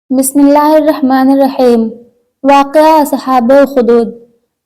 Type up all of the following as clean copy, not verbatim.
بسم اللہ الرحمن الرحیم۔ واقعہ اصحاب الخدود۔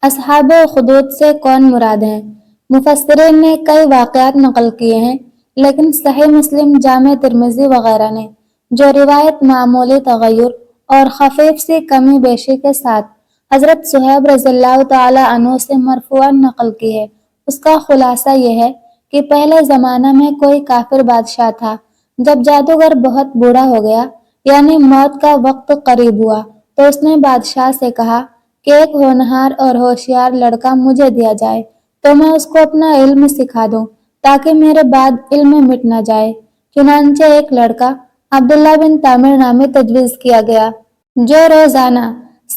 اصحاب الخدود سے کون مراد ہیں؟ مفسرین نے کئی واقعات نقل کیے ہیں، لیکن صحیح مسلم، جامع ترمذی وغیرہ نے جو روایت معمولی تغیر اور خفیف سی کمی بیشی کے ساتھ حضرت صہیب رضی اللہ تعالی عنہ سے مرفوعاً نقل کی ہے، اس کا خلاصہ یہ ہے کہ پہلے زمانہ میں کوئی کافر بادشاہ تھا۔ جب جادوگر بہت بوڑھا ہو گیا، یعنی موت کا وقت قریب ہوا، تو اس نے بادشاہ سے کہا کہ ایک ہونہار اور ہوشیار لڑکا مجھے دیا جائے تو میں اس کو اپنا علم سکھا دوں تاکہ میرے بعد علم مٹ نہ جائے۔ چنانچہ ایک لڑکا عبداللہ بن تامر نامی تجویز کیا گیا، جو روزانہ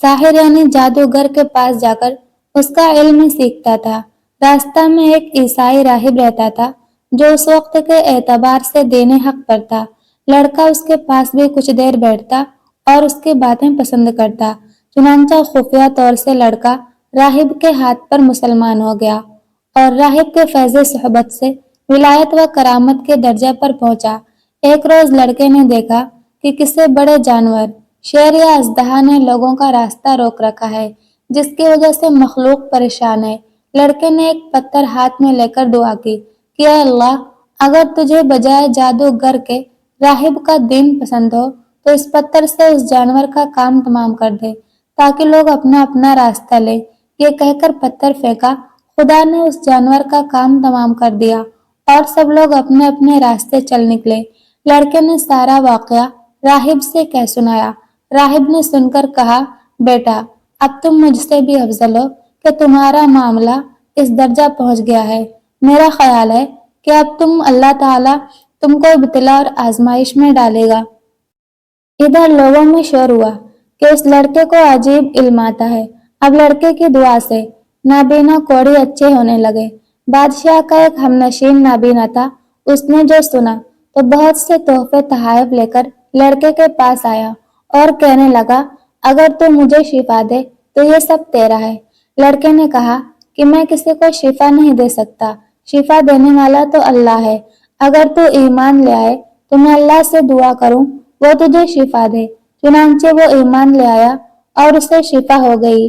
ساحر یعنی جادوگر کے پاس جا کر اس کا علم سیکھتا تھا۔ راستہ میں ایک عیسائی راہب رہتا تھا جو اس وقت کے اعتبار سے دین حق پر تھا۔ لڑکا اس کے پاس بھی کچھ دیر بیٹھتا اور اس کی باتیں پسند کرتا، چنانچہ خفیہ طور سے لڑکا راہب کے ہاتھ پر مسلمان ہو گیا اور راہب کے فیض صحبت سے ولایت و کرامت کے درجے پر پہنچا۔ ایک روز لڑکے نے دیکھا کہ کسی بڑے جانور، شیر یا اژدہا نے لوگوں کا راستہ روک رکھا ہے، جس کی وجہ سے مخلوق پریشان ہے۔ لڑکے نے ایک پتھر ہاتھ میں لے کر دعا کی کہ اے اللہ، اگر تجھے بجائے جادوگر کے راہب کا دین پسند ہو تو اس پتھر سے اس جانور کا کام تمام کر دے تاکہ لوگ اپنا اپنا راستہ لیں۔ یہ کہہ کر پتھر پھینکا، خدا نے اس جانور کا کام تمام کر دیا اور سب لوگ اپنے اپنے راستے چل نکلے۔ لڑکے نے سارا واقعہ راہب سے کہہ سنایا۔ راہب نے سن کر کہا، بیٹا، اب تم مجھ سے بھی افضل ہو کہ تمہارا معاملہ اس درجہ پہنچ گیا ہے۔ میرا خیال ہے کہ اب اللہ تعالیٰ تم کو ابتلا اور آزمائش میں ڈالے گا۔ ادھر لوگوں میں شور ہوا کہ اس لڑکے کو عجیب علم آتا ہے۔ اب لڑکے کی دعا سے نابینا کوڑی اچھے ہونے لگے۔ بادشاہ کا ایک ہمنشین نابینا تھا، اس نے جو سنا تو بہت سے تحفے تحائف لے کر لڑکے کے پاس آیا اور کہنے لگا، اگر تو مجھے شفا دے تو یہ سب تیرا ہے۔ لڑکے نے کہا کہ میں کسی کو شفا نہیں دے سکتا، شفا دینے والا تو اللہ ہے۔ اگر تو ایمان لے آئے تو میں اللہ سے دعا کروں وہ تجھے شفا دے۔ چنانچہ وہ ایمان لے آیا اور اسے شفا ہو گئی۔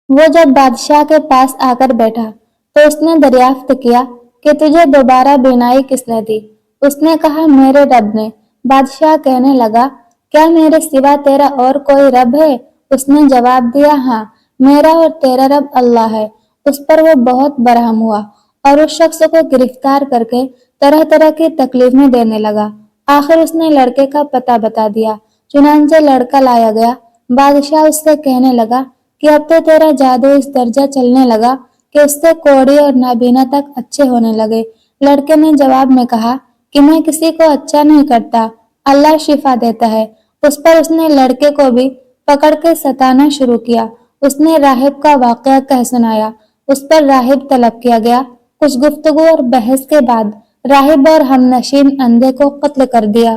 وہ جب بادشاہ کے پاس آ کر بیٹھا تو اس نے دریافت کیا کہ تجھے دوبارہ بینائی کس نے دی؟ اس نے کہا، میرے رب نے۔ بادشاہ کہنے لگا، کیا میرے سوا تیرا اور کوئی رب ہے؟ اس نے جواب دیا، ہاں، میرا اور تیرا رب اللہ ہے۔ اس پر وہ بہت برہم ہوا اور اس شخص کو گرفتار کر کے طرح طرح کی تکلیفیں دینے لگا۔ آخر اس نے لڑکے کا پتہ بتا دیا، چنانچہ لڑکا لایا گیا۔ بادشاہ اس سے کہنے لگا کہ اب تو تیرا جادو اس درجہ چلنے لگا کہ اس سے کوڑی اور نابینا تک اچھے ہونے لگے۔ لڑکے نے جواب میں کہا کہ میں کسی کو اچھا نہیں کرتا، اللہ شفا دیتا ہے۔ اس پر اس نے لڑکے کو بھی پکڑ کے ستانا شروع کیا۔ اس نے راہب کا واقعہ کہہ سنایا۔ اس پر راہب طلب کیا گیا۔ کچھ گفتگو اور بحث کے بعد راہب اور ہمنشین اندھے کو قتل کر دیا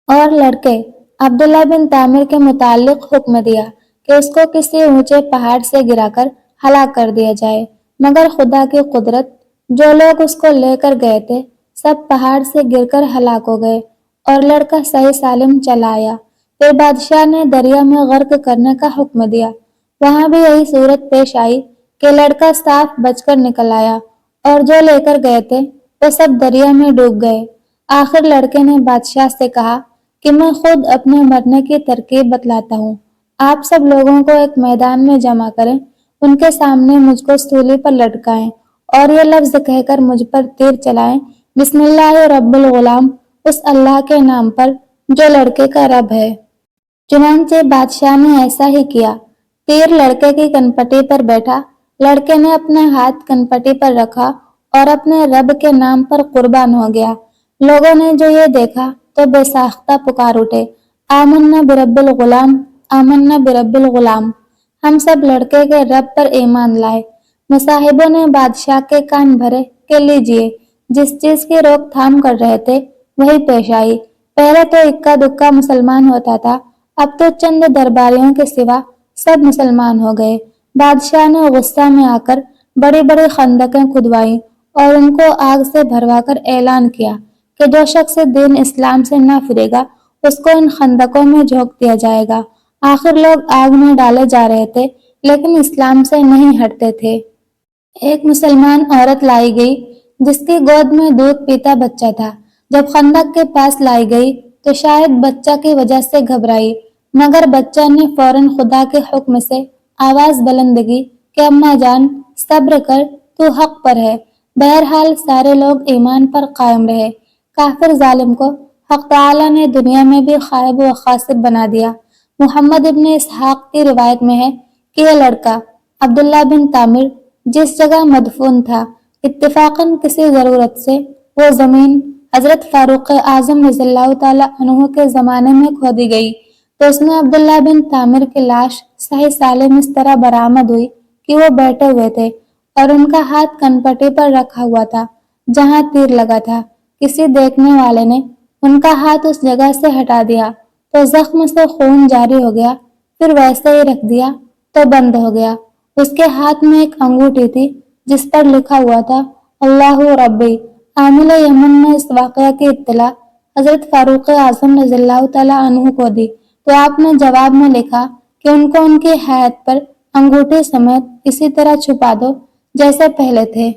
اور لڑکے عبداللہ بن تامر کے متعلق حکم دیا کہ اس کو کسی اونچے پہاڑ سے گرا کر ہلاک کر دیا جائے، مگر خدا کی قدرت، جو لوگ اس کو لے کر گئے تھے سب پہاڑ سے گر کر ہلاک ہو گئے اور لڑکا صحیح سالم چلا آیا۔ پھر بادشاہ نے دریا میں غرق کرنے کا حکم دیا۔ وہاں بھی یہی صورت پیش آئی کہ لڑکا صاف بچ کر نکل آیا اور جو لے کر گئے تھے وہ سب دریا میں ڈوب گئے۔ آخر لڑکے نے بادشاہ سے کہا کہ میں خود اپنے مرنے کی ترکیب بتلاتا ہوں، آپ سب لوگوں کو ایک میدان میں جمع کریں، ان کے سامنے مجھ کو سولی پر لٹکائیں اور یہ لفظ کہہ کر مجھ پر تیر چلائیں، بسم اللہ رب الغلام، اس اللہ کے نام پر جو لڑکے کا رب ہے۔ چنانچہ بادشاہ نے ایسا ہی کیا۔ تیر لڑکے کی کنپٹی پر بیٹھا۔ لڑکے نے اپنے ہاتھ کنپٹی پر رکھا اور اپنے رب کے نام پر قربان ہو گیا۔ لوگوں نے جو یہ دیکھا تو بے ساختہ پکار اٹھے، آمنا برب الغلام، آمنا برب الغلام، ہم سب لڑکے کے رب پر ایمان لائے۔ مصاحبوں نے بادشاہ کے کان بھرے کہ لیجئے، جس چیز کی روک تھام کر رہے تھے وہی پیش آئی۔ پہلے تو اکا دکا مسلمان ہوتا تھا، اب تو چند درباریوں کے سوا سب مسلمان ہو گئے۔ بادشاہ نے غصہ میں آ کر بڑی بڑی خندقیں کھدوائیں اور ان کو آگ سے بھروا کر اعلان کیا کہ جو شخص دین اسلام سے نہ پھرے گا اس کو ان خندقوں میں جھونک دیا جائے گا۔ آخر لوگ آگ میں ڈالے جا رہے تھے لیکن اسلام سے نہیں ہٹتے تھے۔ ایک مسلمان عورت لائی گئی جس کی گود میں دودھ پیتا بچہ تھا۔ جب خندق کے پاس لائی گئی تو شاید بچہ کی وجہ سے گھبرائی، مگر بچہ نے فوراً خدا کے حکم سے آواز بلند کی کہ اماں جان صبر کر، تو حق پر ہے۔ بہرحال سارے لوگ ایمان پر قائم رہے۔ کافر ظالم کو حق تعالیٰ نے دنیا میں بھی خائب و خاسر بنا دیا۔ محمد ابن اسحاق کی روایت میں ہے کہ یہ لڑکا عبداللہ بن تامر جس جگہ مدفون تھا، اتفاقاً کسی ضرورت سے وہ زمین حضرت فاروق اعظم رضی اللہ تعالیٰ عنہ کے زمانے میں کھودی گئی تو اس میں عبداللہ بن تامر کی لاش صحیح سالم اس طرح برآمد ہوئی کہ وہ بیٹھے ہوئے تھے اور ان کا ہاتھ کنپٹی پر رکھا ہوا تھا جہاں تیر لگا تھا۔ کسی دیکھنے والے نے ان کا ہاتھ اس جگہ سے ہٹا دیا تو زخم سے خون جاری ہو گیا، پھر ویسے ہی رکھ دیا تو بند ہو گیا۔ اس کے ہاتھ میں ایک انگوٹھی تھی جس پر لکھا ہوا تھا اللہ ربی۔ عامل یمن نے اس واقعہ کی اطلاع حضرت فاروق اعظم رضی اللہ تعالیٰ عنہ کو دی تو آپ نے جواب میں لکھا کہ ان کو ان کی ہیئت پر انگوٹھی سمیت اسی طرح چھپا دو جیسے پہلے تھے۔